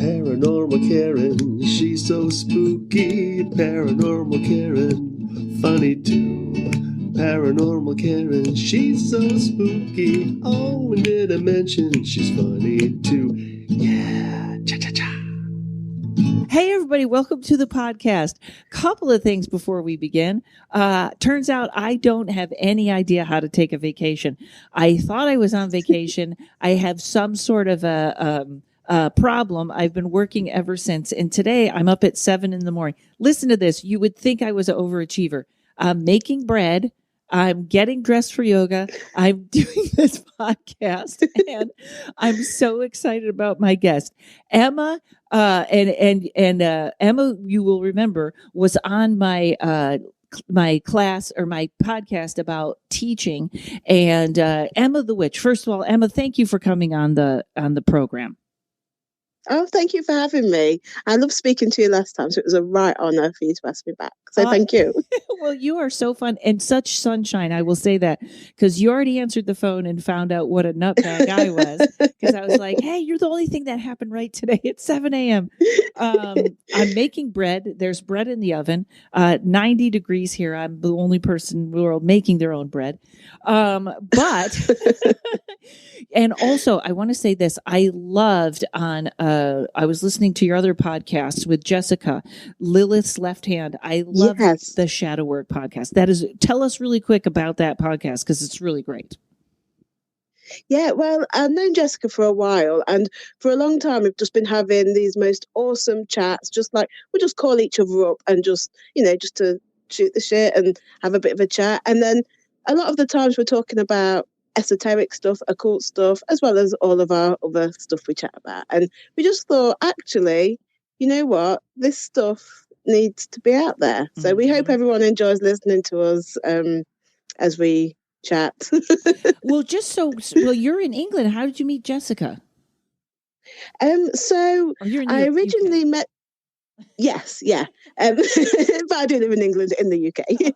Paranormal Karen, she's so spooky. Paranormal Karen, funny too. Paranormal Karen, she's so spooky. Oh, and did I mention she's funny too? Yeah, cha-cha-cha. Hey, everybody, welcome to the podcast. Couple of things before we begin. Turns out I don't have any idea how to take a vacation. I thought I was on vacation. I have some sort of a problem. I've been working ever since. And today I'm up at 7 a.m. Listen to this. You would think I was an overachiever. I'm making bread. I'm getting dressed for yoga. I'm doing this podcast, and I'm so excited about my guest, Emma. Emma, you will remember, was on my class or my podcast about teaching, and Emma the Witch. First of all, Emma, thank you for coming on the program. Oh, thank you for having me. I loved speaking to you last time, so it was a right honor for you to ask me back. So thank you. Well, you are so fun and such sunshine. I will say that because you already answered the phone and found out what a nutbag I was. Because I was like, hey, you're the only thing that happened right today at 7 a.m. I'm making bread. There's bread in the oven, 90 degrees here. I'm the only person in the world making their own bread. But, and also I want to say this, I loved I was listening to your other podcast with Jessica, Lilith's Left Hand. I love the Shadow Work podcast. Tell us really quick about that podcast because it's really great. Yeah, well, I've known Jessica for a while, and for a long time we've just been having these most awesome chats, just like we just call each other up and just to shoot the shit and have a bit of a chat. And then a lot of the times we're talking about esoteric stuff, occult stuff, as well as all of our other stuff we chat about. And we just thought, actually, you know what? This stuff needs to be out there. So we hope everyone enjoys listening to us as we chat. Well, you're in England. How did you meet Jessica? I originally met. Yes, yeah. But I do live in England, in the UK. Okay.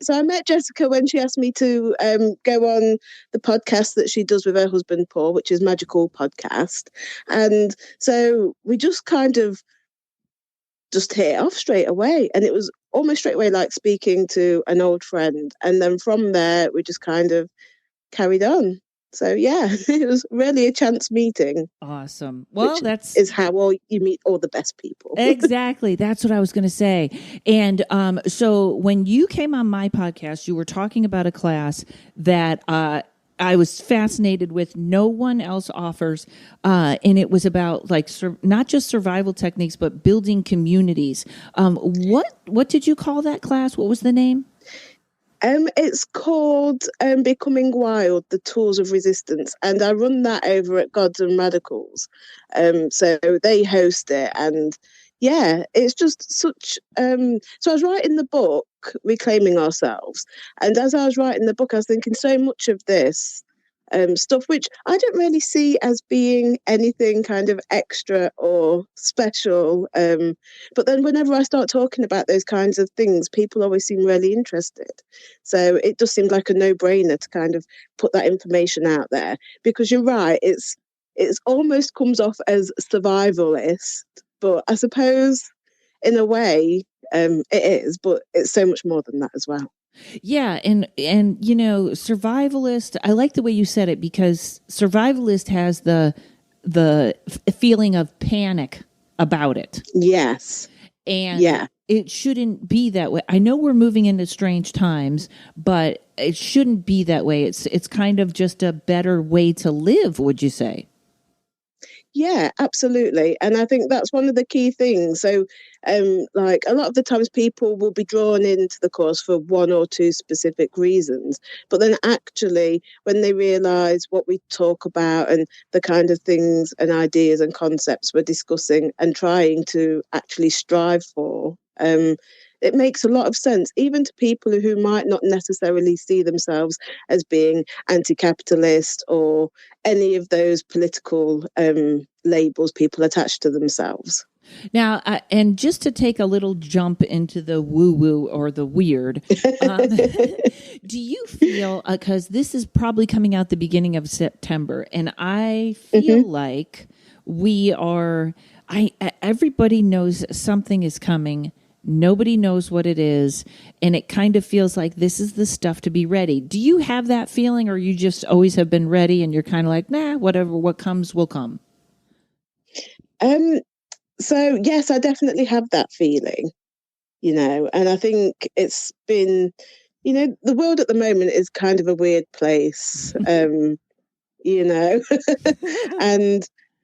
So I met Jessica when she asked me to go on the podcast that she does with her husband, Paul, which is Magical Podcast. And so we just kind of just hit it off straight away. And it was almost straight away like speaking to an old friend. And then from there, we just kind of carried on. So, yeah, it was really a chance meeting. Awesome. Well, is how you meet all the best people. Exactly. That's what I was going to say. And so when you came on my podcast, you were talking about a class that I was fascinated with. No one else offers. And it was about not just survival techniques, but building communities. What did you call that class? What was the name? It's called Becoming Wild, The Tools of Resistance. And I run that over at Gods and Radicals. So they host it. And yeah, it's just such... so I was writing the book, Reclaiming Ourselves. And as I was writing the book, I was thinking so much of this stuff, which I don't really see as being anything kind of extra or special. But then whenever I start talking about those kinds of things, people always seem really interested. So it just seemed like a no-brainer to kind of put that information out there. Because you're right, it's almost comes off as survivalist, but I suppose in a way it is, but it's so much more than that as well. Yeah. And survivalist, I like the way you said it because survivalist has the feeling of panic about it. Yes. And it shouldn't be that way. I know we're moving into strange times, but it shouldn't be that way. It's kind of just a better way to live, would you say? Yeah, absolutely. And I think that's one of the key things. So, like a lot of the times people will be drawn into the course for one or two specific reasons. But then actually, when they realise what we talk about and the kind of things and ideas and concepts we're discussing and trying to actually strive for, it makes a lot of sense, even to people who might not necessarily see themselves as being anti-capitalist or any of those political labels people attach to themselves. Now, and just to take a little jump into the woo-woo or the weird, do you feel, because this is probably coming out the beginning of September, and I feel like we are everybody knows something is coming. Nobody knows what it is, and it kind of feels like this is the stuff to be ready. Do you have that feeling, or you just always have been ready and you're kind of like, nah, whatever, what comes will come? So yes, I definitely have that feeling, and I think it's been, the world at the moment is kind of a weird place, and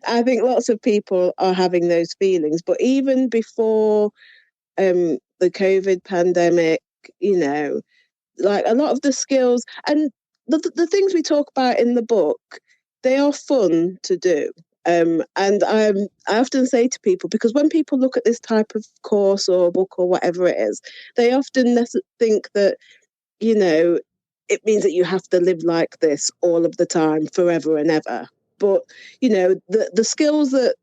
I think lots of people are having those feelings. But even before the COVID pandemic, like a lot of the skills and the things we talk about in the book, they are fun to do. And I often say to people, because when people look at this type of course or book or whatever it is, they often think that, it means that you have to live like this all of the time, forever and ever. But, the skills that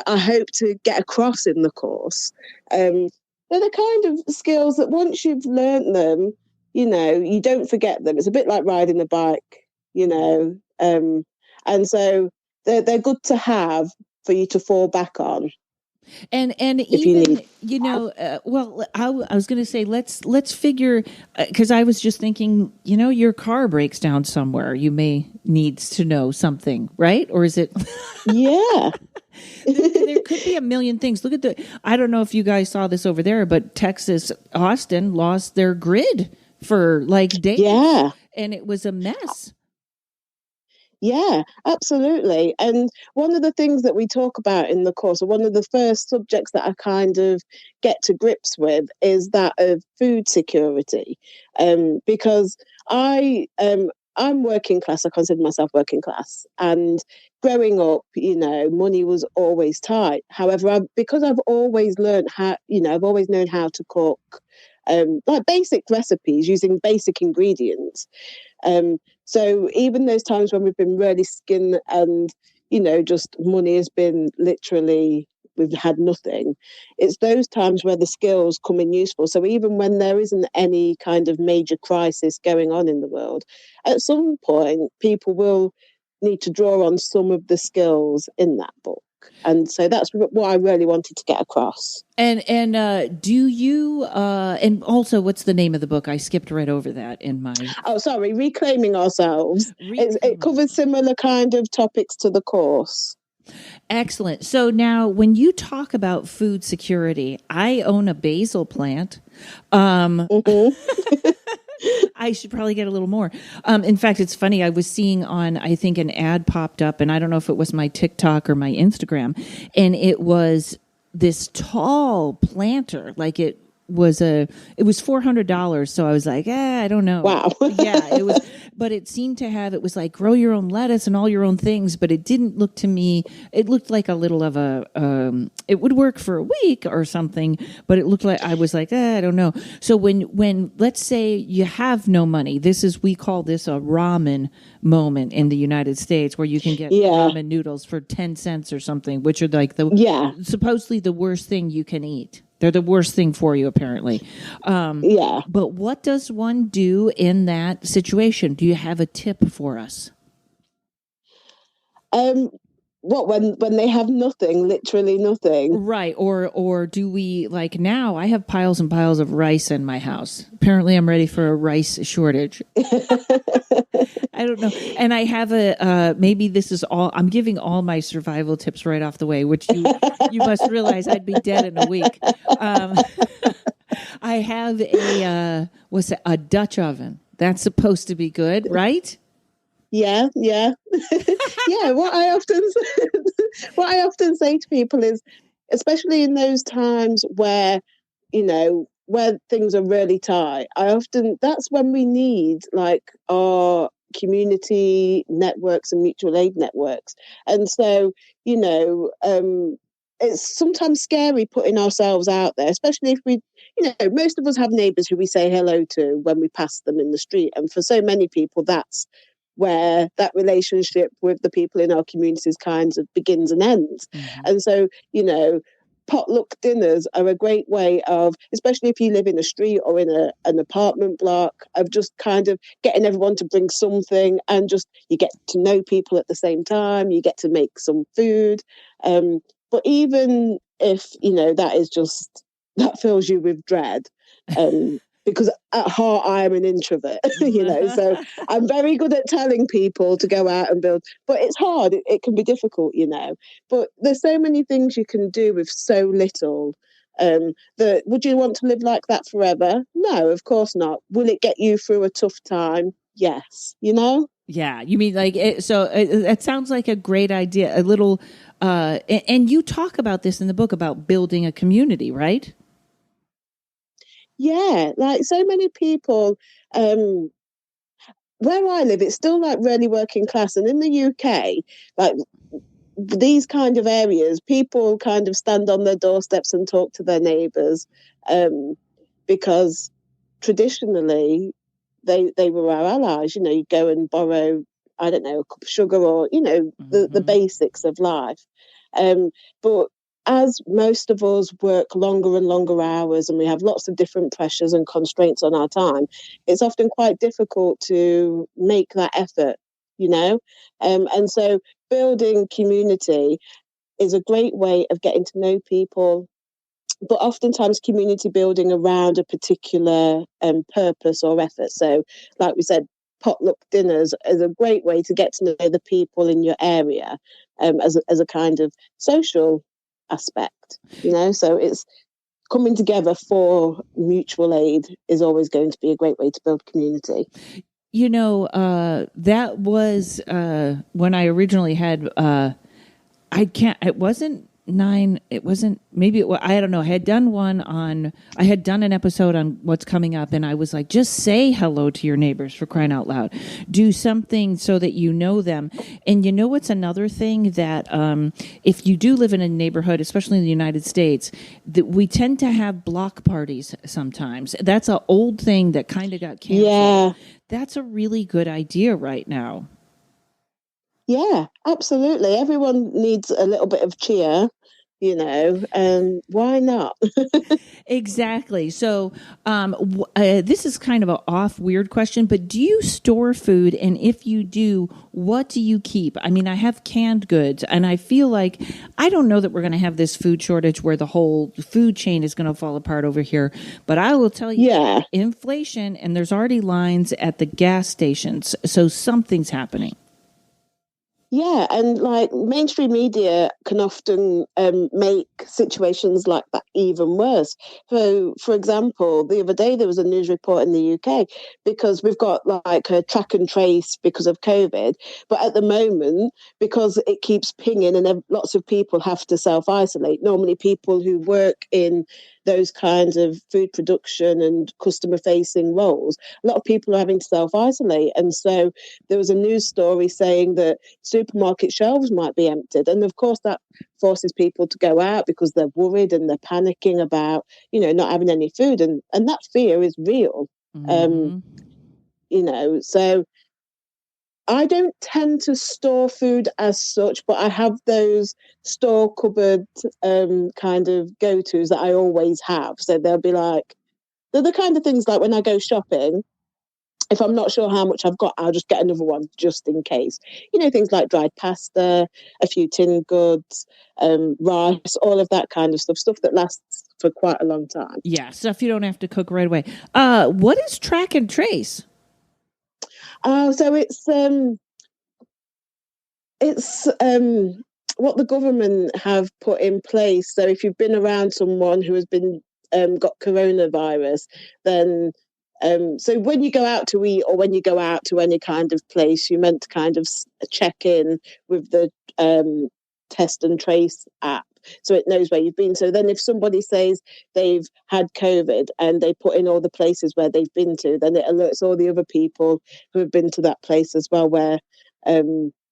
I hope to get across in the course, they're the kind of skills that once you've learnt them, you don't forget them. It's a bit like riding a bike, and so they're good to have for you to fall back on. And even well, I was going to say let's figure, because I was just thinking, your car breaks down somewhere, you may need to know something, right? Or is it? Yeah. There could be a million things. Look at I don't know if you guys saw this over there, but Texas, Austin lost their grid for like days. Yeah. And it was a mess. Yeah, absolutely. And one of the things that we talk about in the course, or one of the first subjects that I kind of get to grips with, is that of food security. Because I'm working class. I consider myself working class. And growing up, money was always tight. However, because I've always learned I've always known how to cook, like basic recipes using basic ingredients. So even those times when we've been really skin and, just money has been literally, we've had nothing. It's those times where the skills come in useful. So even when there isn't any kind of major crisis going on in the world, at some point, people will need to draw on some of the skills in that book. And so that's what I really wanted to get across. And do you and also, what's the name of the book? I skipped right over that in my. Oh, sorry, Reclaiming Ourselves. It covers similar kind of topics to the course. Excellent. So now, when you talk about food security, I own a basil plant. I should probably get a little more. In fact, it's funny. I was seeing I think an ad popped up, and I don't know if it was my TikTok or my Instagram, and it was this tall planter. Like it was $400. So I was like, I don't know. Wow. Yeah, it was, but it seemed to have, it was like grow your own lettuce and all your own things, but it didn't look to me, it looked like a little of it would work for a week or something, but it looked like, I was like, I don't know. So when let's say you have no money, we call this a ramen moment in the United States, where you can get ramen noodles for 10 cents or something, which are like supposedly the worst thing you can eat. They're the worst thing for you, apparently. But what does one do in that situation? Do you have a tip for us? What, when they have nothing, literally nothing? Right. Or do we, like now, I have piles and piles of rice in my house. Apparently I'm ready for a rice shortage. I don't know. And I have maybe this is all, I'm giving all my survival tips right off the way, which you must realize I'd be dead in a week. I have a Dutch oven. That's supposed to be good, right? Yeah. Yeah. What I often say to people is, especially in those times where, where things are really tight, that's when we need like our community networks and mutual aid networks. And so, it's sometimes scary putting ourselves out there, especially if we, most of us have neighbours who we say hello to when we pass them in the street. And for so many people, that's where that relationship with the people in our communities kind of begins and ends. Mm-hmm. And so, potluck dinners are a great way of, especially if you live in a street or in an apartment block, of just kind of getting everyone to bring something, and just you get to know people at the same time, you get to make some food. But even if, that is just, that fills you with dread, because at heart I am an introvert, so I'm very good at telling people to go out and build, but it's hard. It can be difficult, but there's so many things you can do with so little. Would you want to live like that forever? No, of course not. Will it get you through a tough time? Yes. Yeah, you mean like it, so it sounds like a great idea. A little, and you talk about this in the book about building a community, right? Yeah, like so many people. Where I live, it's still like really working class, and in the UK, like these kind of areas, people kind of stand on their doorsteps and talk to their neighbours, because traditionally they were our allies. You go and borrow, I don't know, a cup of sugar, or the basics of life. But as most of us work longer and longer hours, and we have lots of different pressures and constraints on our time, it's often quite difficult to make that effort. And so building community is a great way of getting to know people, but oftentimes community building around a particular purpose or effort. So, like we said, potluck dinners is a great way to get to know the people in your area, as a kind of social aspect. So it's coming together for mutual aid is always going to be a great way to build community. That was when I originally had, it wasn't 9, it wasn't, maybe it was, I don't know. I had done an episode on what's coming up, and I was like, just say hello to your neighbors, for crying out loud. Do something so that you know them. And what's another thing that, if you do live in a neighborhood, especially in the United States, that we tend to have block parties sometimes. That's an old thing that kind of got canceled. Yeah. That's a really good idea right now. Yeah, absolutely. Everyone needs a little bit of cheer, why not? Exactly. So this is kind of an weird question, but do you store food? And if you do, what do you keep? I mean, I have canned goods, and I feel like, I don't know that we're going to have this food shortage where the whole food chain is going to fall apart over here. But I will tell you, inflation, and there's already lines at the gas stations. So something's happening. Yeah, and like mainstream media can often make situations like that even worse. So, for example, the other day there was a news report in the UK, because we've got like a track and trace because of COVID, but at the moment, because it keeps pinging and lots of people have to self-isolate, normally people who work in those kinds of food production and customer facing roles, a lot of people are having to self-isolate. And so there was a news story saying that supermarket shelves might be emptied. And of course that forces people to go out because they're worried and they're panicking about, not having any food. And that fear is real. So I don't tend to store food as such, but I have those store cupboard kind of go-tos that I always have. So they'll be like, they're the kind of things like when I go shopping, if I'm not sure how much I've got, I'll just get another one just in case. Things like dried pasta, a few tin goods, rice, all of that kind of stuff that lasts for quite a long time. Yeah, stuff you don't have to cook right away. What is track and trace? So it's what the government have put in place. So if you've been around someone who has been got coronavirus, then so when you go out to eat or when you go out to any kind of place, you're meant to kind of check in with the test and trace app, so it knows where you've been. So then if somebody says they've had COVID and they put in all the places where they've been to, then it alerts all the other people who have been to that place as well, where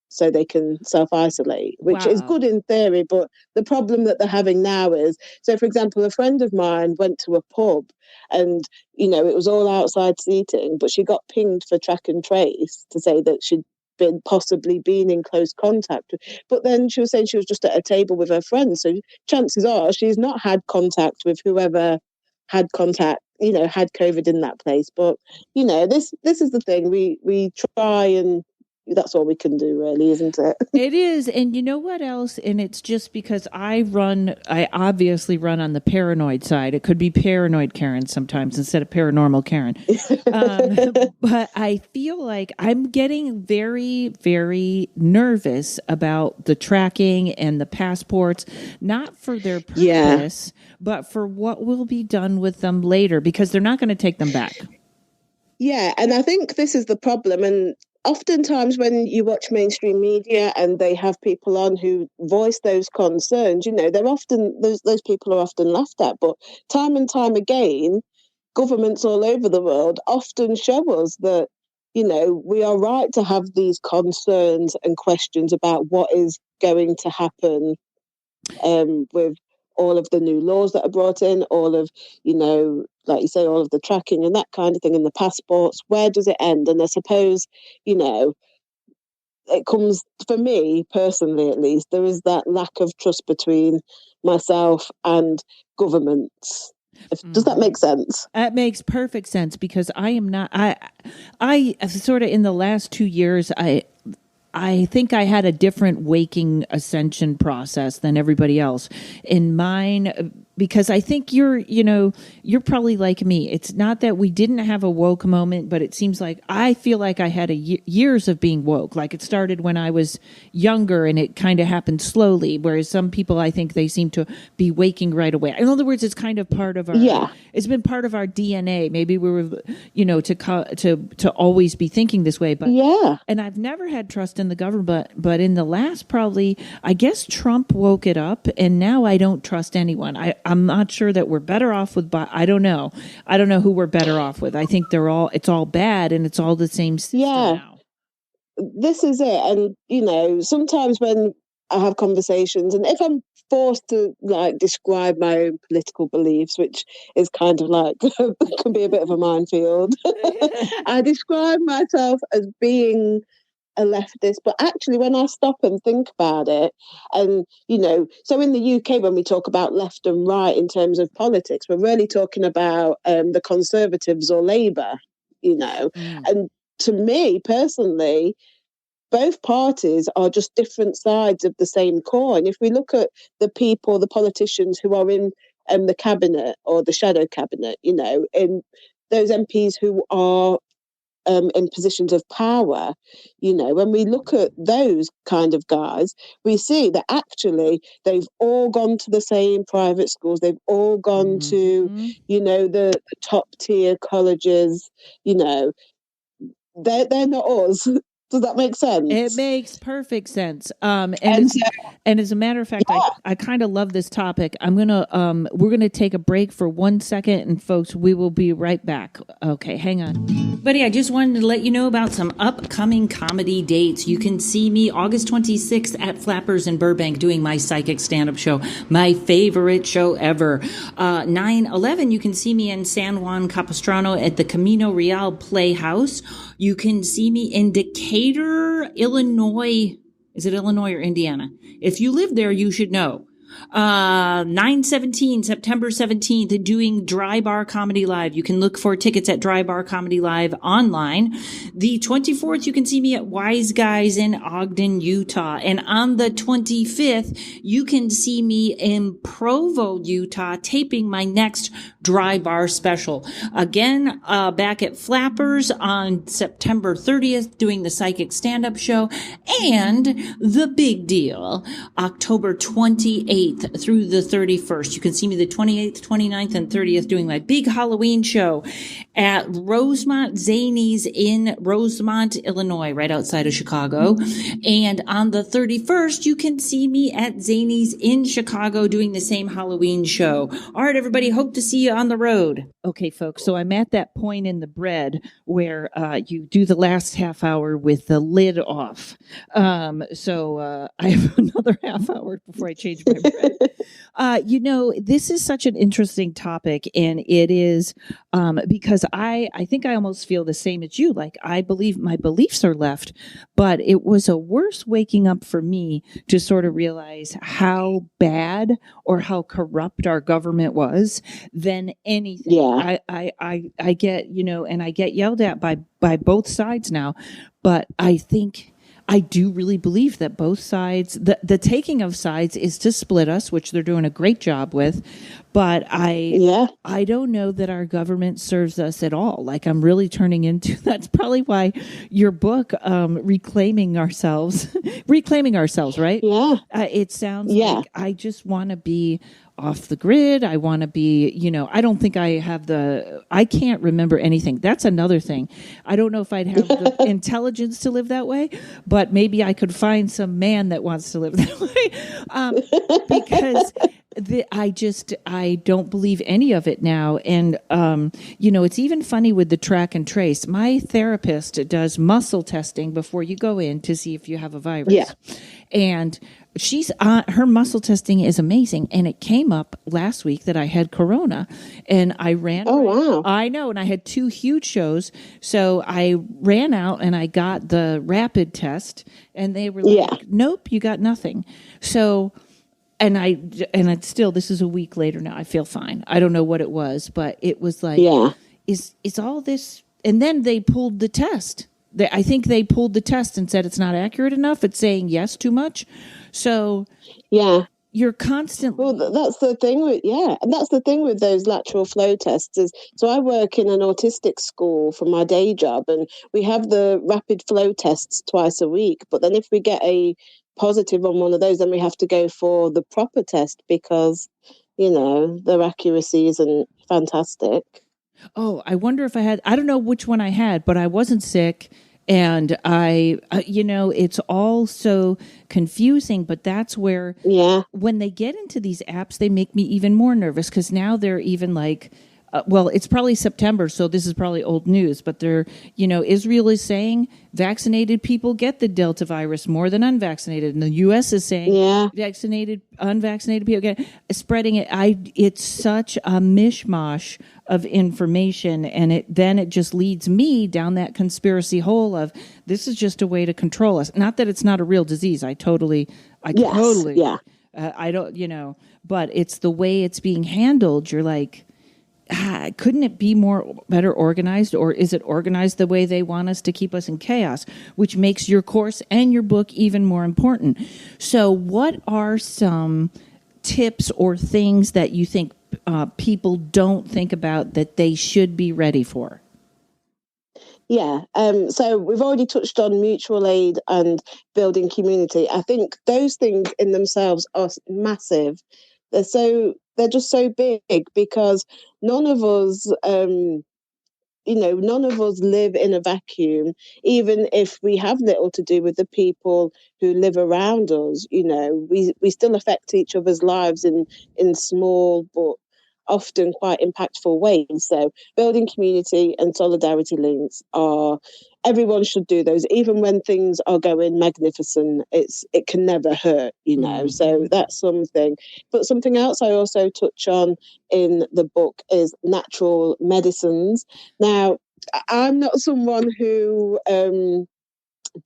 so they can self-isolate, which is good in theory. But the problem that they're having now is, so for example, a friend of mine went to a pub and, it was all outside seating, but she got pinged for track and trace to say that she'd possibly been in close contact. But then she was saying she was just at a table with her friends. So chances are she's not had contact with whoever had contact, had COVID in that place. But, this is the thing. We try and that's all we can do, really, isn't it? It is. And you know what else? And it's just because I obviously run on the paranoid side. It could be paranoid Karen sometimes instead of paranormal Karen. But I feel like I'm getting very, very nervous about the tracking and the passports, not for their purpose, but for what will be done with them later, because they're not going to take them back. Yeah, and I think this is the problem. And oftentimes when you watch mainstream media and they have people on who voice those concerns, they're often, those people are often laughed at. But time and time again, governments all over the world often show us that, we are right to have these concerns and questions about what is going to happen with all of the new laws that are brought in, all of, like you say, all of the tracking and that kind of thing, and the passports. Where does it end? And I suppose, it comes, for me personally at least, there is that lack of trust between myself and governments. Does that make sense? That makes perfect sense, because I am not, I sort of, in the last 2 years, I think I had a different waking ascension process than everybody else in mine, because I think you're probably like me. It's not that we didn't have a woke moment, but it seems like I feel like I had years of being woke. Like it started when I was younger and it kind of happened slowly. Whereas some people, I think they seem to be waking right away. In other words, it's kind of part of our, it's been part of our DNA. Maybe we were, to always be thinking this way, but and I've never had trust in the government, but in the last, probably, I guess Trump woke it up, and now I don't trust anyone. I'm not sure that we're better off with, I don't know who we're better off with. I think it's all bad, and it's all the same system now. This is it. And, sometimes when I have conversations, and if I'm forced to describe my own political beliefs, which is kind of can be a bit of a minefield, I describe myself as being a leftist, but actually when I stop and think about it, and so in the UK, when we talk about left and right in terms of politics, we're really talking about the Conservatives or Labour, and to me personally, both parties are just different sides of the same coin. If we look at the politicians who are in the cabinet or the shadow cabinet, in those MPs who are in positions of power, when we look at those kind of guys, we see that actually they've all gone to the same private schools. They've all gone to, the top tier colleges. They're not us. Does that make sense? It makes perfect sense. And as a matter of fact, I kind of love this topic. We're gonna take a break for 1 second, and folks, we will be right back. Okay, hang on. Buddy, I just wanted to let you know about some upcoming comedy dates. You can see me August 26th at Flappers in Burbank doing my psychic stand-up show, my favorite show ever. 9/11, you can see me in San Juan Capistrano at the Camino Real Playhouse. You can see me in Decatur, Illinois. Is it Illinois or Indiana? If you live there, you should know. 9/17, September 17th, doing Dry Bar Comedy Live. You can look for tickets at Dry Bar Comedy Live online. The 24th, you can see me at Wise Guys in Ogden, Utah. And on the 25th, you can see me in Provo, Utah, taping my next Dry Bar special. Again, back at Flappers on September 30th, doing the psychic stand-up show. And the big deal, October 28th through the 31st. You can see me the 28th, 29th, and 30th doing my big Halloween show at Rosemont Zanies in Rosemont, Illinois, right outside of Chicago. And on the 31st, you can see me at Zanies in Chicago doing the same Halloween show. All right, everybody, hope to see you on the road. Okay, folks, so I'm at that point in the bread where you do the last half hour with the lid off. So I have another half hour before I change my bread. This is such an interesting topic, and it is because I think I almost feel the same as you. Like, I believe my beliefs are left, but it was a worse waking up for me to sort of realize how bad or how corrupt our government was than anything. Yeah. I get, and I get yelled at by both sides now, but I think I do really believe that both sides, the taking of sides is to split us, which they're doing a great job with. But I don't know that our government serves us at all. Like I'm really turning into, that's probably why your book, reclaiming ourselves, right? Yeah. It sounds like I just want to be off the grid. I want to be, I don't think I can't remember anything. That's another thing. I don't know if I'd have the intelligence to live that way, but maybe I could find some man that wants to live that way. Because I don't believe any of it now. And, it's even funny with the track and trace. My therapist does muscle testing before you go in to see if you have a virus. Yeah. And her muscle testing is amazing. And it came up last week that I had corona and I ran. Oh, wow. I know. And I had 2 huge shows. So I ran out and I got the rapid test and they were like, nope, you got nothing. So, and it's still, this is a week later now. I feel fine. I don't know what it was, but it was like, is all this? And then they pulled the test. I think they pulled the test and said it's not accurate enough. It's saying yes too much. So you're constantly. Well, that's the thing and that's the thing with those lateral flow tests is. So I work in an autistic school for my day job, and we have the rapid flow tests twice a week. But then if we get a positive on one of those, then we have to go for the proper test because their accuracy isn't fantastic. Oh, I wonder if I don't know which one I had, but I wasn't sick. And it's all so confusing, but that's where, when they get into these apps, they make me even more nervous because now they're even like, it's probably September, so this is probably old news, but Israel is saying vaccinated people get the Delta virus more than unvaccinated. And the U.S. is saying unvaccinated people get spreading it. It's such a mishmash of information. And it just leads me down that conspiracy hole of this is just a way to control us. Not that it's not a real disease. I don't, but it's the way it's being handled. You're like, couldn't it be better organized, or is it organized the way they want us to keep us in chaos, which makes your course and your book even more important? So what are some tips or things that you think people don't think about that they should be ready for? So we've already touched on mutual aid and building community. I think those things in themselves are massive. They're just so big because none of us live in a vacuum. Even if we have little to do with the people who live around us, we still affect each other's lives in small but often quite impactful ways. So building community and solidarity links everyone should do those, even when things are going magnificent. It can never hurt, Mm-hmm. So that's something. But something else I also touch on in the book is natural medicines. Now, I'm not someone who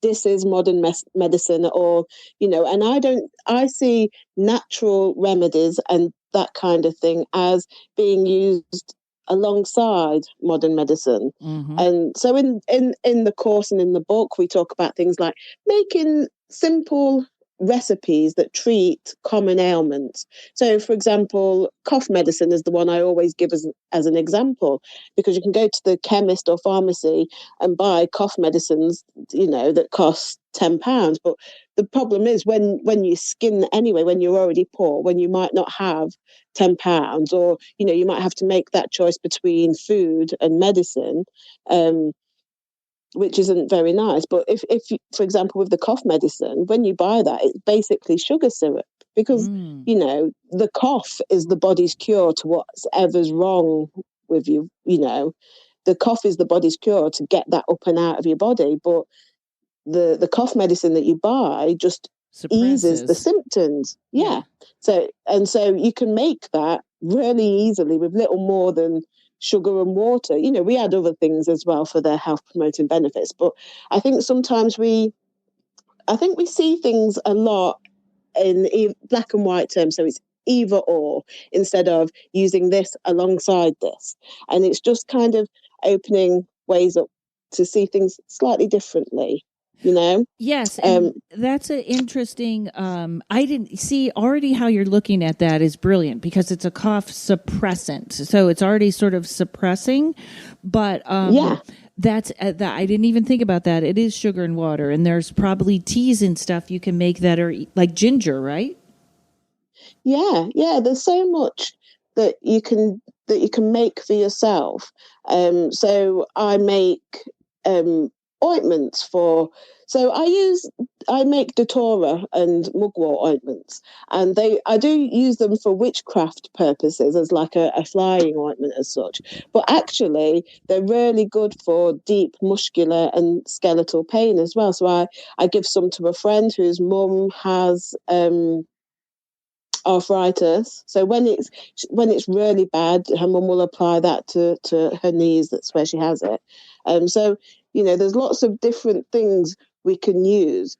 this is modern medicine, or and I see natural remedies and that kind of thing as being used alongside modern medicine. Mm-hmm. And so in the course and in the book we talk about things like making simple recipes that treat common ailments. So for example, cough medicine is the one I always give as an example, because you can go to the chemist or pharmacy and buy cough medicines that cost £10, but the problem is when you skin anyway, when you're already poor, when you might not have £10, or you might have to make that choice between food and medicine, which isn't very nice. But if for example, with the cough medicine, when you buy that, it's basically sugar syrup, because the cough is the body's cure to whatever's wrong with you. The cough is the body's cure to get that up and out of your body, but the cough medicine that you buy just eases the symptoms. So you can make that really easily with little more than sugar and water. We add other things as well for their health promoting benefits, but I think sometimes we see things a lot in black and white terms, so it's either or instead of using this alongside this, and it's just kind of opening ways up to see things slightly differently. you know. Yes, and that's an interesting. I didn't see already how you're looking at that is brilliant because it's a cough suppressant, so it's already sort of suppressing. But that's that. I didn't even think about that. It is sugar and water, and there's probably teas and stuff you can make that are like ginger, right? Yeah. There's so much that you can make for yourself. So I make ointments for. So I make datura and mugwort ointments, and I do use them for witchcraft purposes as like a flying ointment as such. But actually, they're really good for deep muscular and skeletal pain as well. So I give some to a friend whose mum has arthritis. So when it's really bad, her mum will apply that to her knees. That's where she has it. So there's lots of different things we can use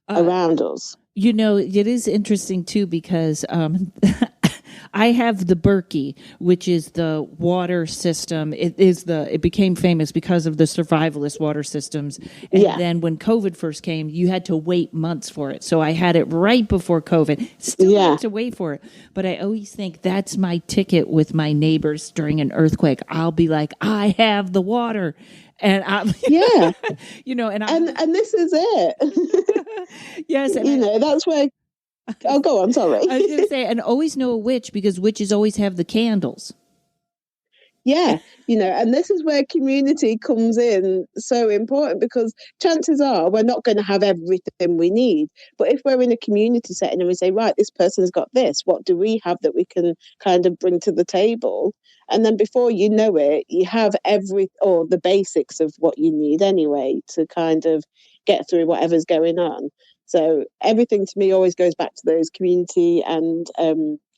around us. It is interesting too because I have the Berkey, which is the water system. It became famous because of the survivalist water systems. And then when COVID first came, you had to wait months for it. So I had it right before COVID. Still have to wait for it. But I always think that's my ticket with my neighbors during an earthquake. I'll be like, I have the water. And and this is it. Yes, and that's where. Oh, go on. Sorry. I was going to say, and always know a witch because witches always have the candles. Yeah, and this is where community comes in so important, because chances are we're not going to have everything we need. But if we're in a community setting and we say, right, this person's got this, what do we have that we can kind of bring to the table? And then before you know it, you have the basics of what you need anyway to kind of get through whatever's going on. So everything to me always goes back to those community and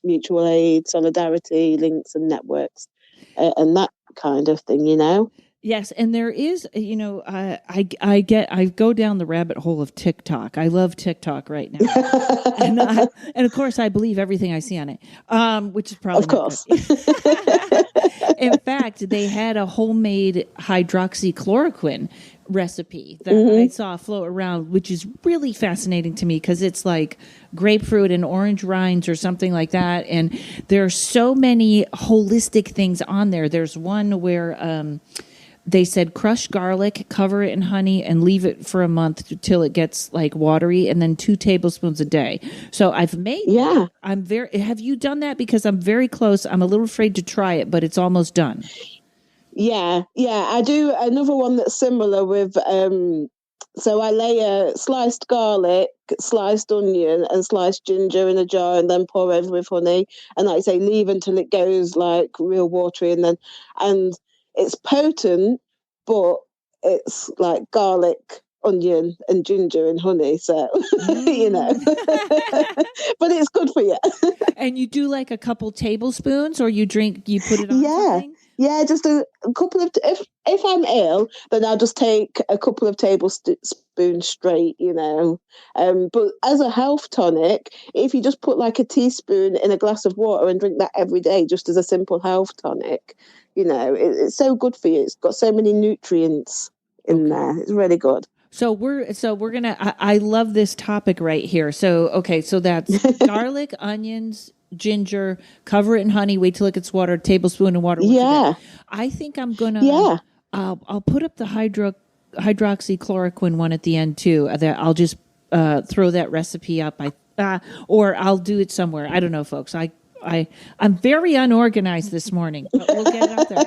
mutual aid, solidarity, links and networks, and that kind of thing, Yes, and there is, I go down the rabbit hole of TikTok. I love TikTok right now, and of course I believe everything I see on it, which is probably of course. In fact, they had a homemade hydroxychloroquine recipe that I saw float around, which is really fascinating to me because it's like grapefruit and orange rinds or something like that. And there are so many holistic things on there. There's one where they said crush garlic, cover it in honey, and leave it for a month till it gets like watery, and then 2 tablespoons a day. So I've made that. Have you done that? Because I'm very close. I'm a little afraid to try it, but it's almost done. Yeah, I do another one that's similar with, so I lay sliced garlic, sliced onion and sliced ginger in a jar and then pour over with honey. And like I say, leave until it goes like real watery, and it's potent, but it's like garlic, onion and ginger and honey. So, but it's good for you. And you do like a couple tablespoons, or you put it on something? Yeah, just a couple of. If I'm ill, then I'll just take a couple of tablespoons straight, But as a health tonic, if you just put like a teaspoon in a glass of water and drink that every day, just as a simple health tonic, it's so good for you. It's got so many nutrients in there. It's really good. So we're gonna. I love this topic right here. So that's garlic, onions, ginger, cover it in honey, wait till it gets watered, tablespoon of water. I think I'm gonna. I'll put up the hydroxychloroquine one at the end too. That I'll just throw that recipe up. Or I'll do it somewhere. I don't know, folks. I'm very unorganized this morning, but we'll get it out there.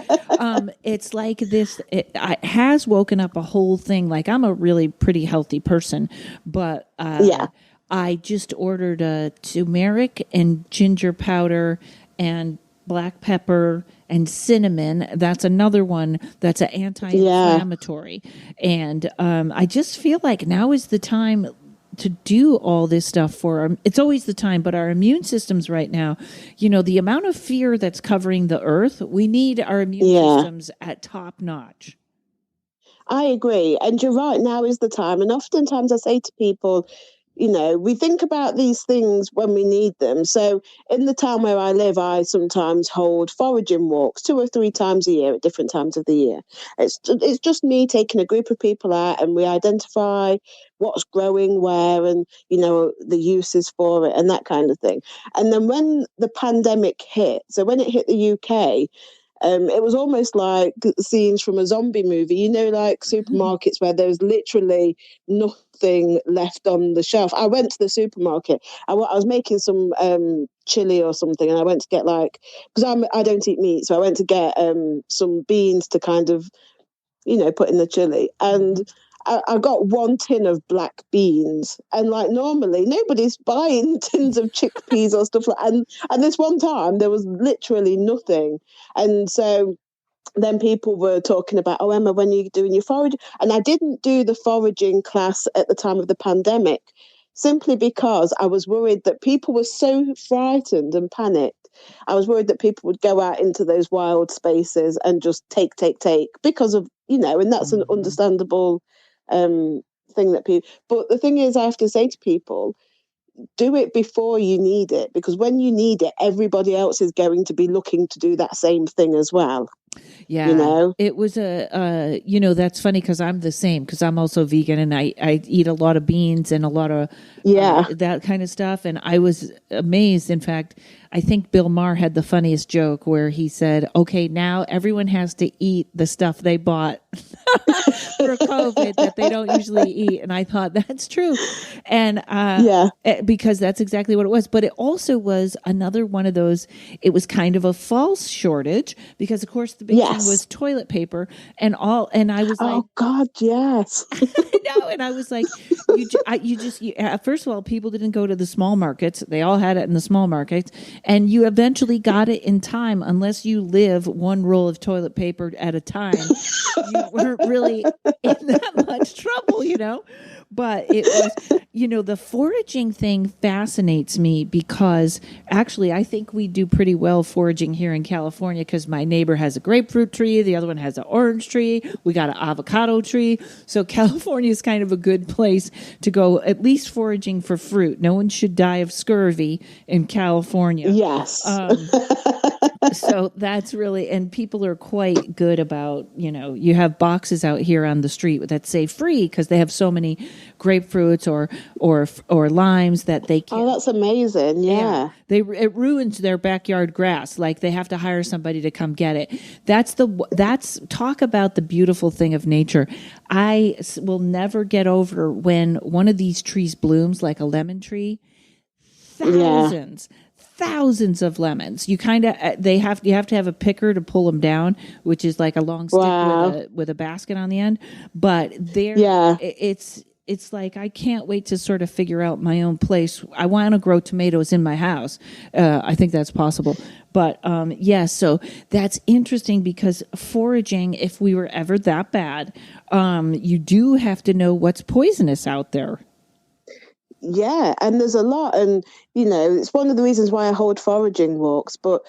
It's like this. It has woken up a whole thing. Like, I'm a really pretty healthy person, but I just ordered a turmeric and ginger powder and black pepper and cinnamon. That's another one that's an anti-inflammatory. And I just feel like now is the time to do all this stuff it's always the time, but our immune systems right now, the amount of fear that's covering the earth, we need our immune systems at top notch. I agree. And you're right, now is the time. And oftentimes I say to people, we think about these things when we need them. So in the town where I live, I sometimes hold foraging walks 2 or 3 times a year at different times of the year. It's just me taking a group of people out, and we identify what's growing where, and the uses for it and that kind of thing. And then when the pandemic hit, so when it hit the UK, it was almost like scenes from a zombie movie, like supermarkets where there's literally nothing left on the shelf. I went to the supermarket. I was making some chili or something, and I went to get because I don't eat meat, so I went to get some beans to kind of put in the chili. And I got 1 tin of black beans, and normally nobody's buying tins of chickpeas or stuff and this one time there was literally nothing. And so then people were talking about, oh, Emma, when you're doing your foraging. And I didn't do the foraging class at the time of the pandemic, simply because I was worried that people were so frightened and panicked. I was worried that people would go out into those wild spaces and just take because of, and that's an understandable thing that people. But the thing is, I have to say to people, do it before you need it, because when you need it, everybody else is going to be looking to do that same thing as well. Yeah, it was that's funny because I'm the same, because I'm also vegan, and I eat a lot of beans and a lot of that kind of stuff. And I was amazed. In fact, I think Bill Maher had the funniest joke where he said, okay, now everyone has to eat the stuff they bought for COVID that they don't usually eat. And I thought that's true. And because that's exactly what it was. But it also was another one of those, it was kind of a false shortage, because of course the big thing was toilet paper and I was like, oh God, yes. No, and I was like, first of all, people didn't go to the small markets. They all had it in the small markets. And you eventually got it in time, unless you live one roll of toilet paper at a time. You weren't really in that much trouble, But it was, the foraging thing fascinates me, because actually I think we do pretty well foraging here in California, because my neighbor has a grapefruit tree, the other one has an orange tree, we got an avocado tree. So California is kind of a good place to go, at least foraging for fruit. No one should die of scurvy in California. Yes. So that's really, and people are quite good about, you have boxes out here on the street that say free, because they have so many grapefruits or limes that they can't. Oh, that's amazing. Yeah. It ruins their backyard grass. Like, they have to hire somebody to come get it. That's talk about the beautiful thing of nature. I will never get over when one of these trees blooms, like a lemon tree. Thousands of lemons. You have to have a picker to pull them down, which is like a long stick with a basket on the end. But it's like, I can't wait to sort of figure out my own place. I want to grow tomatoes in my house. I think that's possible. But so that's interesting, because foraging, if we were ever that bad, you do have to know what's poisonous out there. Yeah, and there's a lot, and it's one of the reasons why I hold foraging walks. But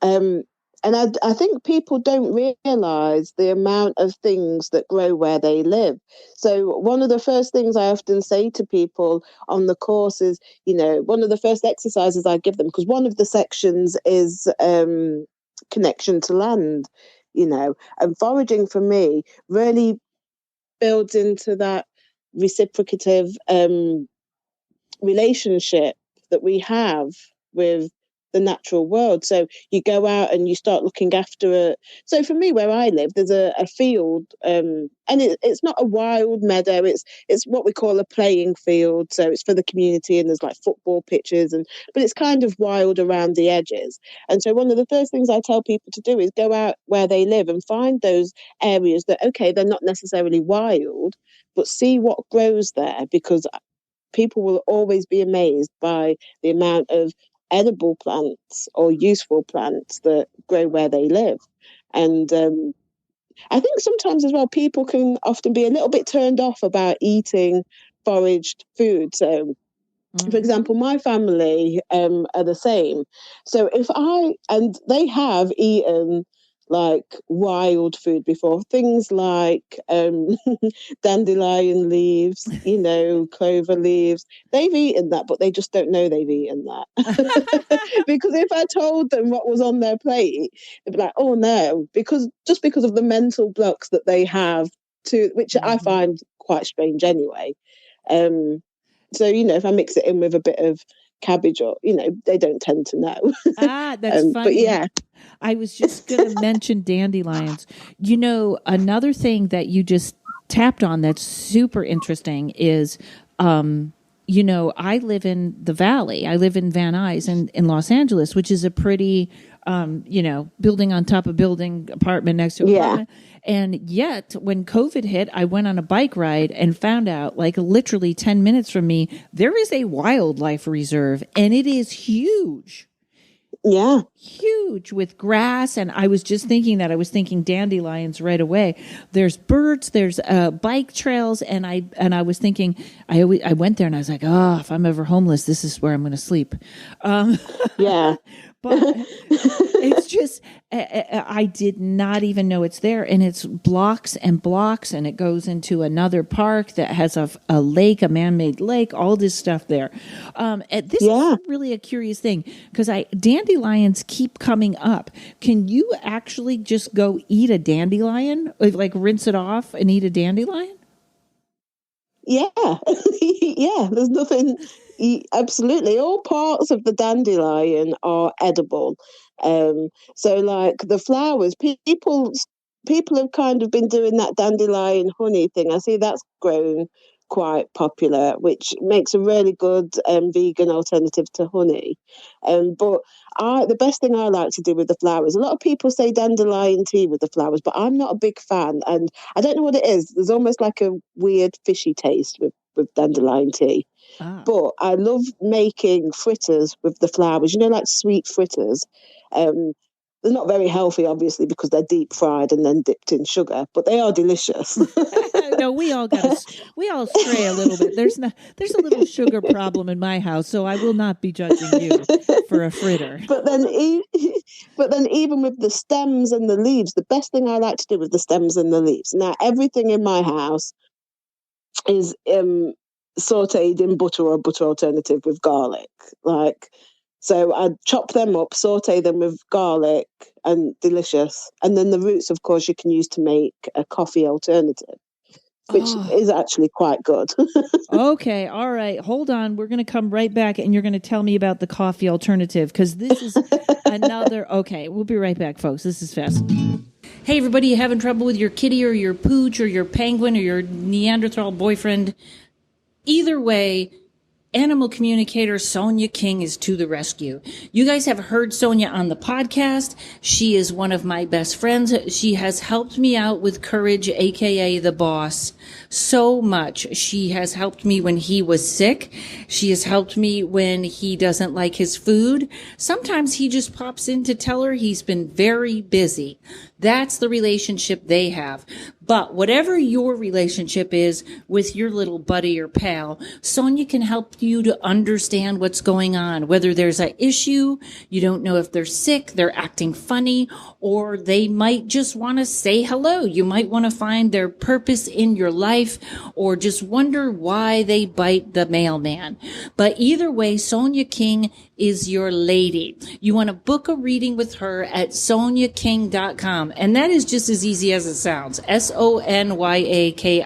and I think people don't realize the amount of things that grow where they live. So one of the first things I often say to people on the course is, one of the first exercises I give them, because one of the sections is connection to land, and foraging for me really builds into that reciprocative relationship that we have with the natural world. So you go out and you start looking after it. So for me, where I live, there's a field, and it's not a wild meadow. It's what we call a playing field. So it's for the community, and there's like football pitches, but it's kind of wild around the edges. And so one of the first things I tell people to do is go out where they live and find those areas that, okay, they're not necessarily wild, but see what grows there, because people will always be amazed by the amount of edible plants or useful plants that grow where they live. And I think sometimes as well, people can often be a little bit turned off about eating foraged food. So, for example, my family are the same. So and they have eaten like wild food before. Things like dandelion leaves, clover leaves. They've eaten that, but they just don't know they've eaten that. Because if I told them what was on their plate, they'd be like, oh no, because of the mental blocks that they have which I find quite strange anyway. So, if I mix it in with a bit of cabbage or, they don't tend to know. That's funny. But yeah. I was just going to mention dandelions. Another thing that you just tapped on that's super interesting is, I live in the Valley. I live in Van Nuys in Los Angeles, which is a pretty, building on top of building, apartment next to apartment. Yeah. And yet, when COVID hit, I went on a bike ride and found out, like literally 10 minutes from me, there is a wildlife reserve, and it is huge. Yeah. Huge with grass. And I was just thinking that. I was thinking dandelions right away. There's birds, there's bike trails. And I was thinking, I went there and I was like, oh, if I'm ever homeless, this is where I'm going to sleep. Yeah. But it's just, I did not even know it's there. And it's blocks and blocks, and it goes into another park that has a lake, a man-made lake, all this stuff there. This is really a curious thing, because dandelions keep coming up. Can you actually just go eat a dandelion, like rinse it off and eat a dandelion? Yeah. Yeah, there's nothing... Absolutely, all parts of the dandelion are edible. So, like the flowers, people have kind of been doing that dandelion honey thing. I see that's grown quite popular, which makes a really good vegan alternative to honey. But the best thing I like to do with the flowers, a lot of people say dandelion tea with the flowers, but I'm not a big fan, and I don't know what it is. There's almost like a weird fishy taste with dandelion tea. But I love making fritters with the flowers, like sweet fritters. They're not very healthy, obviously, because they're deep fried and then dipped in sugar, but they are delicious. No, we all stray a little bit. There's a little sugar problem in my house, so I will not be judging you for a fritter. But then even with the stems and the leaves, the best thing I like to do with the stems and the leaves. Now, everything in my house is sauteed in butter or butter alternative with garlic. So I chop them up, saute them with garlic, and delicious. And then the roots, of course, you can use to make a coffee alternative, which is actually quite good. Okay, all right. Hold on. We're going to come right back, and you're going to tell me about the coffee alternative, because this is another... Okay, we'll be right back, folks. This is fast. Hey, everybody, you having trouble with your kitty or your pooch or your penguin or your Neanderthal boyfriend? Either way, animal communicator Sonia King is to the rescue. You guys have heard Sonia on the podcast. She is one of my best friends. She has helped me out with Courage, aka the boss, so much. She has helped me when he was sick. She has helped me when he doesn't like his food. Sometimes he just pops in to tell her he's been very busy. That's the relationship they have. But whatever your relationship is with your little buddy or pal, Sonia can help you to understand what's going on. Whether there's an issue, you don't know if they're sick, they're acting funny, or they might just want to say hello. You might want to find their purpose in your life, or just wonder why they bite the mailman. But either way, Sonia King is your lady. You want to book a reading with her at soniaking.com. And that is just as easy as it sounds. SONYAKING.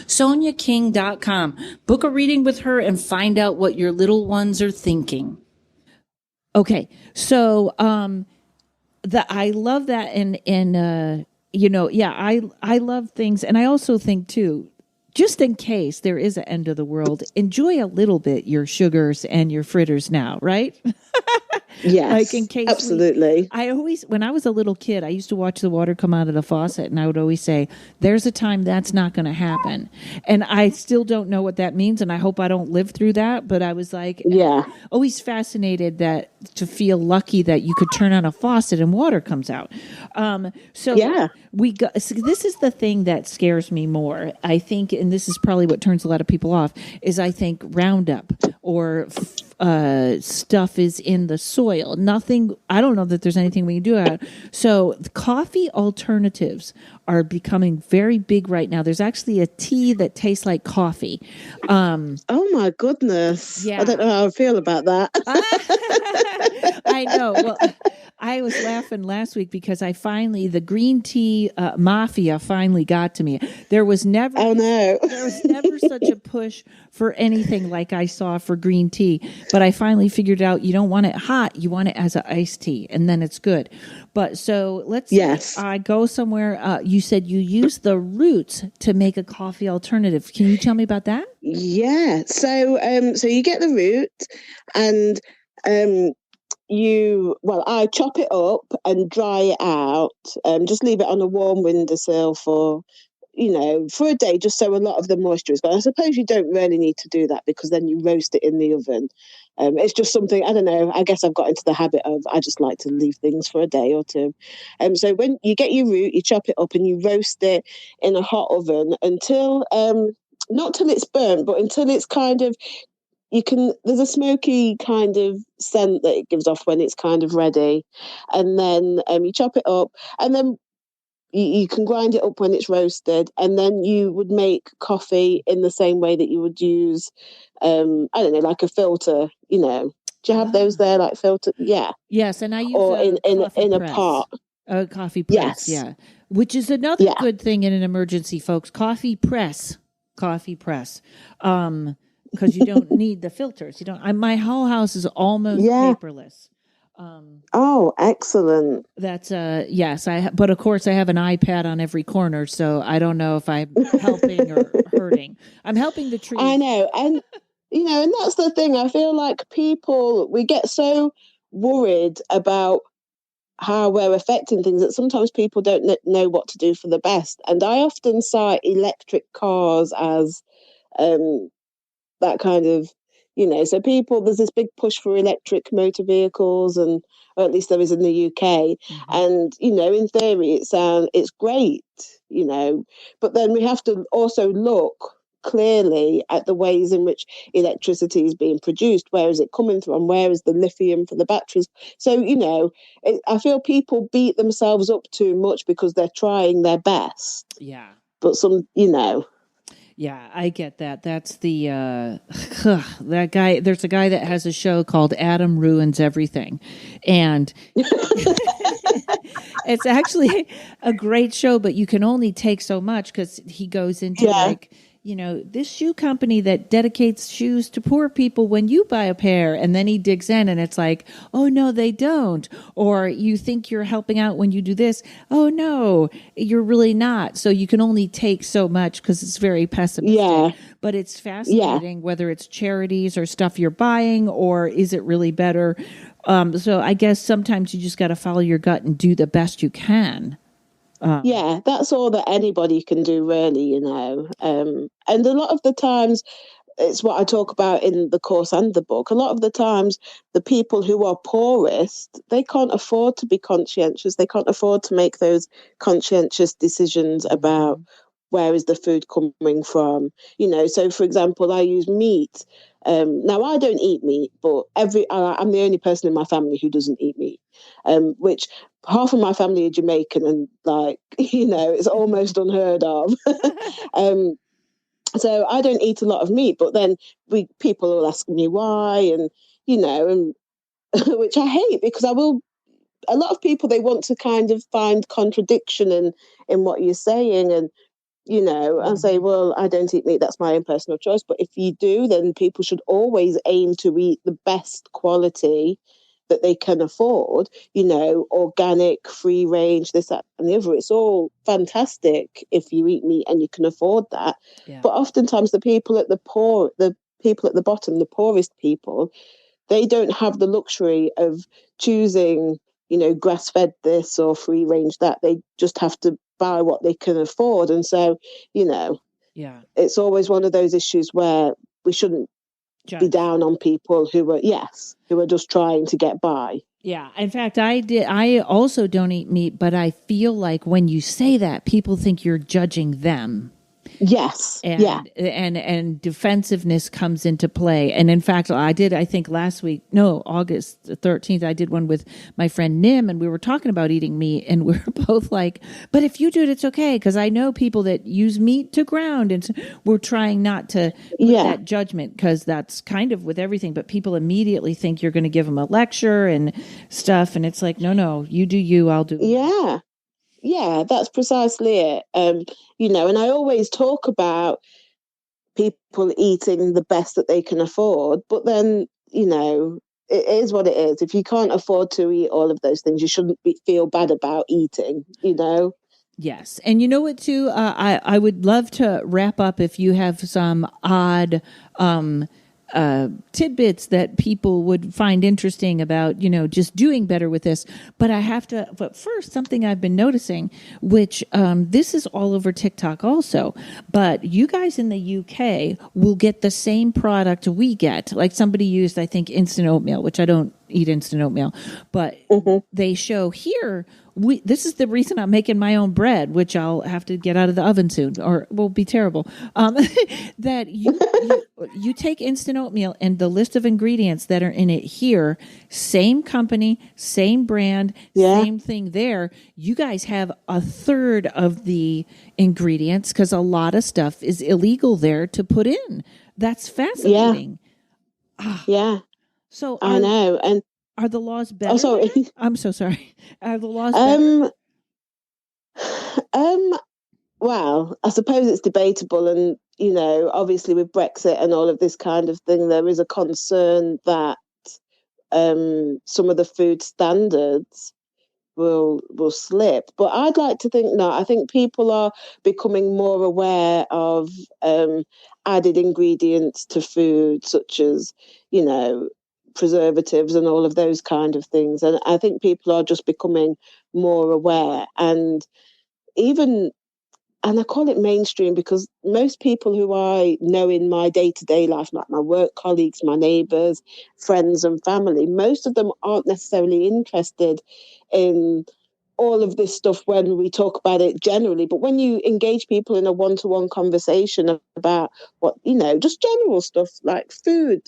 soniaking.com. Book a reading with her and find out what your little ones are thinking. Okay. So, I love that. I love things. And I also think too, just in case there is an end of the world, enjoy a little bit your sugars and your fritters now, right? Yes, like in case absolutely. When I was a little kid, I used to watch the water come out of the faucet, and I would always say, there's a time that's not going to happen. And I still don't know what that means, and I hope I don't live through that. But I was like, always fascinated to feel lucky that you could turn on a faucet and water comes out. So this is the thing that scares me more, I think, and this is probably what turns a lot of people off, is I think Roundup or stuff is in the soil. Nothing, I don't know that there's anything we can do about it. So the coffee alternatives are becoming very big right now. There's actually a tea that tastes like coffee. Oh my goodness. Yeah. I don't know how I feel about that. I know. Well, I was laughing last week because the green tea mafia finally got to me. There was never such a push for anything like I saw for green tea, but I finally figured out you don't want it hot, you want it as an iced tea, and then it's good. But so let's say I go somewhere. You said you use the roots to make a coffee alternative. Can you tell me about that? Yeah. So you get the root and I chop it up and dry it out. Just leave it on a warm windowsill for a day, just so a lot of the moisture is gone. I suppose you don't really need to do that because then you roast it in the oven. It's just something, I don't know, I guess I've got into the habit of, I just like to leave things for a day or two. So when you get your root, you chop it up and you roast it in a hot oven until, not till it's burnt, but until it's kind of, there's a smoky kind of scent that it gives off when it's kind of ready. And then you chop it up and then you can grind it up when it's roasted, and then you would make coffee in the same way that you would use, I don't know, like a filter. Do you have those there, like filter? Yeah. Yes, and I use in a pot. A coffee press, yeah, which is another good thing in an emergency, folks. Coffee press, because you don't need the filters. You don't. My whole house is almost paperless. Excellent. That's yes. But of course I have an iPad on every corner, so I don't know if I'm helping or hurting. I'm helping the trees. I know, and and that's the thing. I feel like we get so worried about how we're affecting things that sometimes people don't know what to do for the best. And I often cite electric cars as that kind of, so there's this big push for electric motor vehicles, or at least there is in the UK. Mm-hmm. And, in theory, it's great, but then we have to also look clearly at the ways in which electricity is being produced. Where is it coming from? Where is the lithium for the batteries? So, I feel people beat themselves up too much because they're trying their best. Yeah. But Yeah, I get that. That's the that guy. There's a guy that has a show called Adam Ruins Everything, and it's actually a great show. But you can only take so much because he goes into this shoe company that dedicates shoes to poor people when you buy a pair, and then he digs in and it's like, oh no, they don't. Or you think you're helping out when you do this. Oh no, you're really not. So you can only take so much because it's very pessimistic. Yeah. But it's fascinating whether it's charities or stuff you're buying, or is it really better? So I guess sometimes you just got to follow your gut and do the best you can. That's all that anybody can do, really, and a lot of the times, it's what I talk about in the course and the book. A lot of the times, the people who are poorest, they can't afford to be conscientious. They can't afford to make those conscientious decisions about where is the food coming from. So for example, I use meat. Now I don't eat meat, but I'm the only person in my family who doesn't eat meat, which half of my family are Jamaican, and it's almost unheard of. So I don't eat a lot of meat, but then people will ask me why, and which I hate, because a lot of people, they want to kind of find contradiction in what you're saying, and and say, well, I don't eat meat, that's my own personal choice. But if you do, then people should always aim to eat the best quality that they can afford, organic, free range, this, that, and the other. It's all fantastic if you eat meat and you can afford that. Yeah. But oftentimes the people at the bottom, the poorest people, they don't have the luxury of choosing, grass-fed this or free range that. They just have to buy what they can afford. And so, it's always one of those issues where we shouldn't be down on people who are just trying to get by. Yeah. In fact, I also don't eat meat, but I feel like when you say that, people think you're judging them. Yes. Yeah. And defensiveness comes into play. And in fact, I think August 13th, I did one with my friend Nim, and we were talking about eating meat, and we were both like, but if you do it, it's okay. Because I know people that use meat to ground, and we're trying not to put that judgment, because that's kind of with everything, but people immediately think you're going to give them a lecture and stuff. And it's like, no, you do you, I'll do me. Yeah. Yeah, that's precisely it. And I always talk about people eating the best that they can afford, but then, it is what it is. If you can't afford to eat all of those things, you shouldn't feel bad about eating, Yes. And you know what, too? I would love to wrap up if you have some odd tidbits that people would find interesting about, just doing better with this. But first, something I've been noticing, which this is all over TikTok also, but you guys in the UK will get the same product we get. Like somebody used, I think, instant oatmeal, which I don't eat instant oatmeal, but they show here, this is the reason I'm making my own bread, which I'll have to get out of the oven soon, or will be terrible. That you take instant oatmeal and the list of ingredients that are in it here, same company, same brand, same thing there. You guys have a third of the ingredients because a lot of stuff is illegal there to put in. That's fascinating. Yeah. So I know. And are the laws better? Oh, sorry. I'm so sorry. Are the laws better? Well, I suppose it's debatable, and obviously with Brexit and all of this kind of thing, there is a concern that some of the food standards will slip. But I'd like to think no. I think people are becoming more aware of added ingredients to food, such as preservatives and all of those kind of things. And I think people are just becoming more aware, and I call it mainstream because most people who I know in my day-to-day life, like my work colleagues, my neighbours, friends and family, most of them aren't necessarily interested in all of this stuff when we talk about it generally. But when you engage people in a one-to-one conversation about what, just general stuff like food,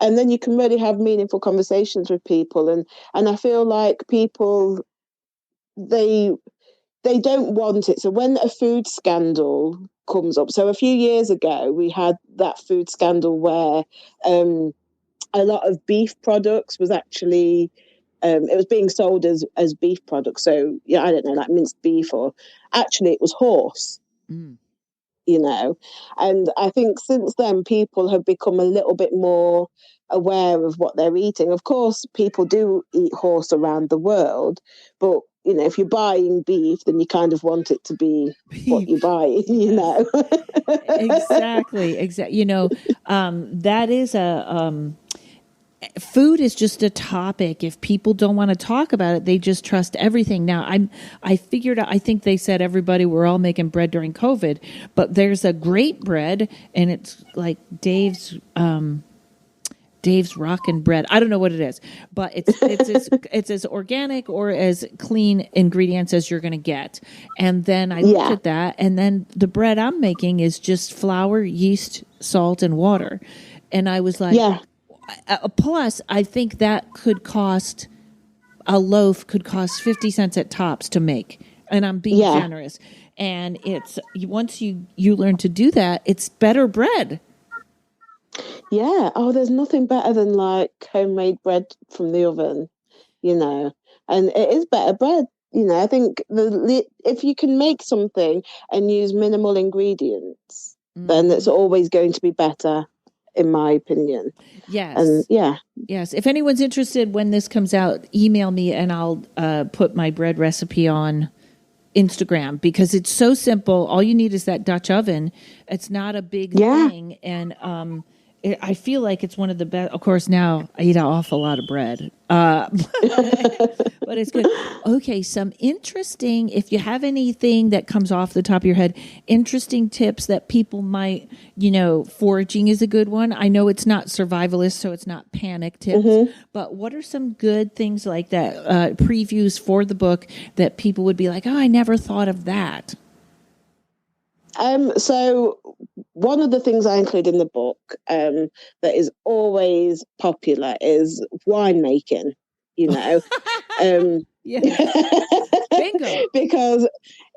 and then you can really have meaningful conversations with people. And I feel like people, they don't want it. So when a food scandal comes up, so a few years ago, we had that food scandal where a lot of beef products was actually, it was being sold as beef products. So, I don't know, like minced beef, or actually it was horse. And I think since then people have become a little bit more aware of what they're eating. Of course, people do eat horse around the world, but if you're buying beef, then you kind of want it to be what you buy, Exactly. That is food is just a topic. If people don't want to talk about it, they just trust everything. Now, I figured out, I think they said we're all making bread during COVID, but there's a great bread, and it's like Dave's Rockin' Bread. I don't know what it is, but it's as organic or as clean ingredients as you're going to get. And then I looked at that, and then the bread I'm making is just flour, yeast, salt, and water. And I was like, plus, I think that a loaf could cost 50 cents at tops to make. And I'm being generous. And it's once you learn to do that, it's better bread. Yeah. Oh, there's nothing better than like homemade bread from the oven, and it is better bread. I think if you can make something and use minimal ingredients, then it's always going to be better, in my opinion. Yes. And yes. If anyone's interested when this comes out, email me and I'll put my bread recipe on Instagram, because it's so simple. All you need is that Dutch oven. It's not a big thing. And I feel like it's one of the best. Of course, now I eat an awful lot of bread, but it's good. Okay, some interesting, if you have anything that comes off the top of your head, interesting tips that people might, foraging is a good one. I know it's not survivalist, so it's not panic tips, but what are some good things like that, previews for the book that people would be like, oh, I never thought of that? So one of the things I include in the book that is always popular is winemaking, you know. Yes. Bingo. Because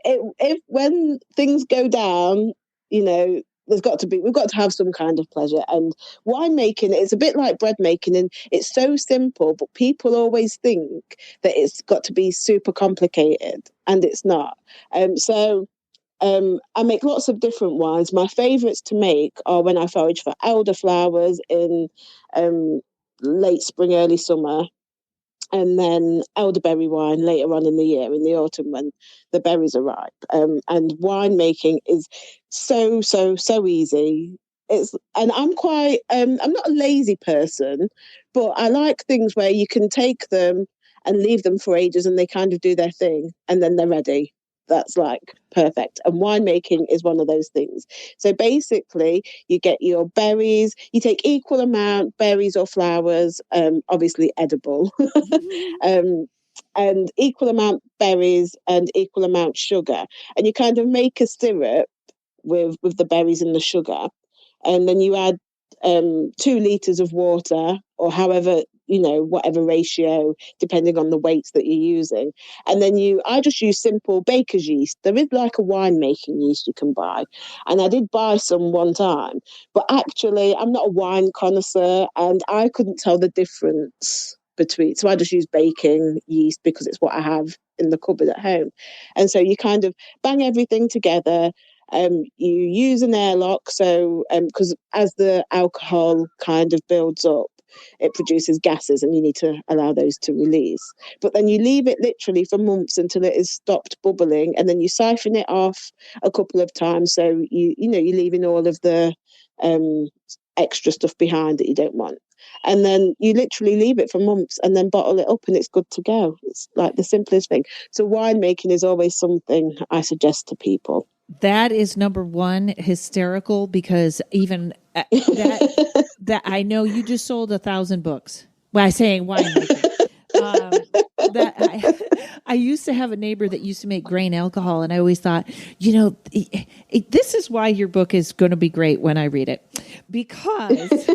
if when things go down, you know, we've got to have some kind of pleasure. And winemaking is a bit like bread making, and it's so simple, but people always think that it's got to be super complicated, and it's not. I make lots of different wines. My favourites to make are when I forage for elderflowers in late spring, early summer, and then elderberry wine later on in the year, in the autumn when the berries are ripe. And winemaking is so easy. And I'm not a lazy person, but I like things where you can take them and leave them for ages and they kind of do their thing and then they're ready. That's like perfect. And winemaking is one of those things. So basically, you get your berries, you take equal amount berries or flowers, obviously edible, and equal amount berries and equal amount sugar. And you kind of make a syrup with the berries and the sugar. And then you add 2 liters of water, or however, you know, whatever ratio, depending on the weights that you're using. And then I just use simple baker's yeast. There is like a winemaking yeast you can buy. And I did buy some one time, but actually I'm not a wine connoisseur and I couldn't tell the difference between, so I just use baking yeast because it's what I have in the cupboard at home. And so you kind of bang everything together. You use an airlock, so because as the alcohol kind of builds up, it produces gases, and you need to allow those to release. But then you leave it literally for months until it is stopped bubbling, and then you siphon it off a couple of times. So you're leaving all of the extra stuff behind that you don't want. And then you literally leave it for months and then bottle it up and it's good to go. It's like the simplest thing. So winemaking is always something I suggest to people. That is number one, hysterical, because even that I know you just sold 1,000 books by saying winemaking. I used to have a neighbor that used to make grain alcohol, and I always thought, this is why your book is going to be great when I read it, because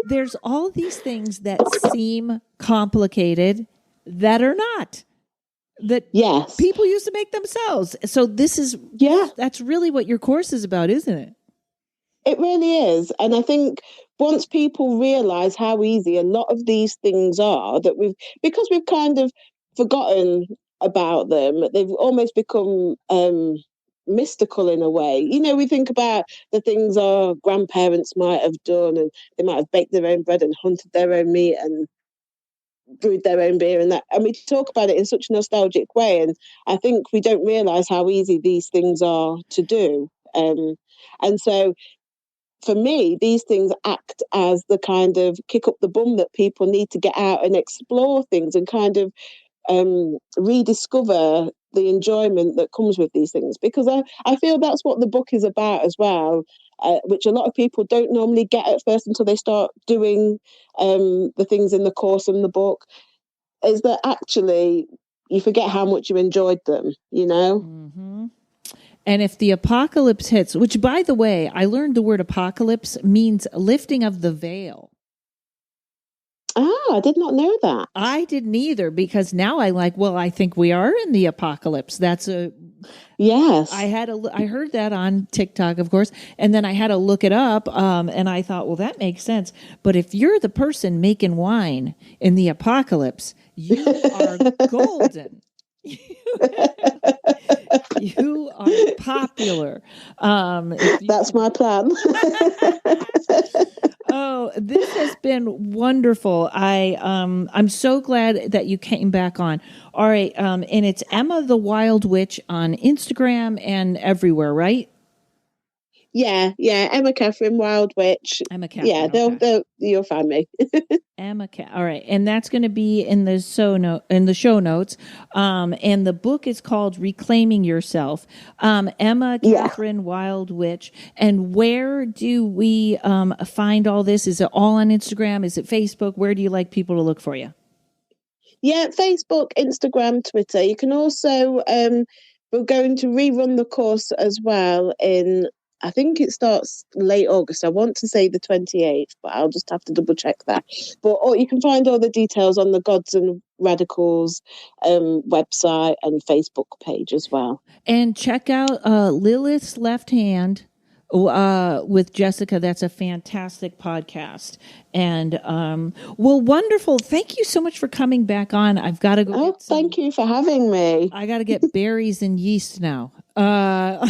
there's all these things that seem complicated that are not. That yes, people used to make themselves. So that's really what your course is about, isn't it? It really is. And I think once people realize how easy a lot of these things are, because we've kind of forgotten about them, they've almost become mystical in a way. You know, we think about the things our grandparents might have done, and they might have baked their own bread and hunted their own meat and brewed their own beer, and we talk about it in such a nostalgic way, and I think we don't realize how easy these things are to do. And so for me, these things act as the kind of kick up the bum that people need to get out and explore things and kind of rediscover the enjoyment that comes with these things, because I feel that's what the book is about as well, which a lot of people don't normally get at first until they start doing the things in the course and the book, is that actually you forget how much you enjoyed them, you know? Mm-hmm. And if the apocalypse hits, which, by the way, I learned the word apocalypse means lifting of the veil. I did not know that. I didn't either, because now I think we are in the apocalypse. Yes. I heard that on TikTok, of course, and then I had to look it up, and I thought, well, that makes sense. But if you're the person making wine in the apocalypse, you are golden. You are popular. That's my plan. Oh, this has been wonderful. I'm so glad that you came back on. All right, and it's Emma the Wild Witch on Instagram and everywhere, right? Yeah, Emmakathryn, Wild Witch. Emmakathryn, yeah, okay. You'll find me. Emmakathryn. All right, and that's going to be in the show notes. And the book is called Reclaiming Yourself. Emmakathryn, Wild Witch. And where do we find all this? Is it all on Instagram? Is it Facebook? Where do you like people to look for you? Yeah, Facebook, Instagram, Twitter. You can also we're going to rerun the course as well in, I think it starts late August. I want to say the 28th, but I'll just have to double check that. But you can find all the details on the Gods and Radicals website and Facebook page as well. And check out Lilith's Left Hand with Jessica. That's a fantastic podcast. And well, wonderful. Thank you so much for coming back on. I've got to go. Oh, thank you for having me. I got to get berries and yeast now. Well,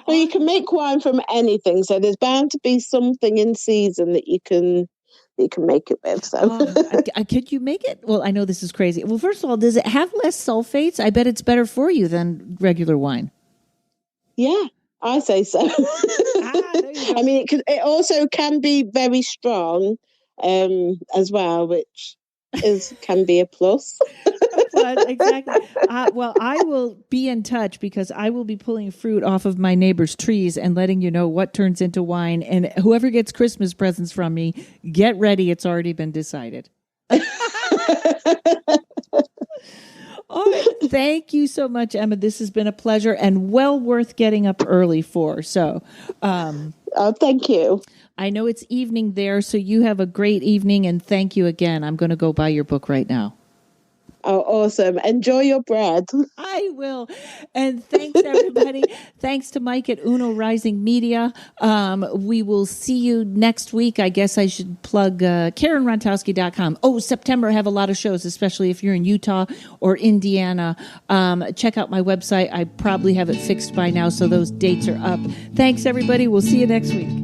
you can make wine from anything, so there's bound to be something in season that you can make it with. So, could you make it? Well, I know this is crazy. Well, first of all, does it have less sulfates? I bet it's better for you than regular wine. Yeah, I say so. I mean, it also can be very strong as well, which can be a plus. Exactly. Well, I will be in touch because I will be pulling fruit off of my neighbor's trees and letting you know what turns into wine. And whoever gets Christmas presents from me, get ready. It's already been decided. All right. Thank you so much, Emma. This has been a pleasure and well worth getting up early for. So, thank you. I know it's evening there, so you have a great evening, and thank you again. I'm going to go buy your book right now. Oh, awesome. Enjoy your bread. I will. And thanks, everybody. Thanks to Mike at Uno Rising Media. We will see you next week. I guess I should plug karenrontowski.com. Oh, September, I have a lot of shows, especially if you're in Utah or Indiana. Check out my website. I probably have it fixed by now, so those dates are up. Thanks, everybody. We'll see you next week.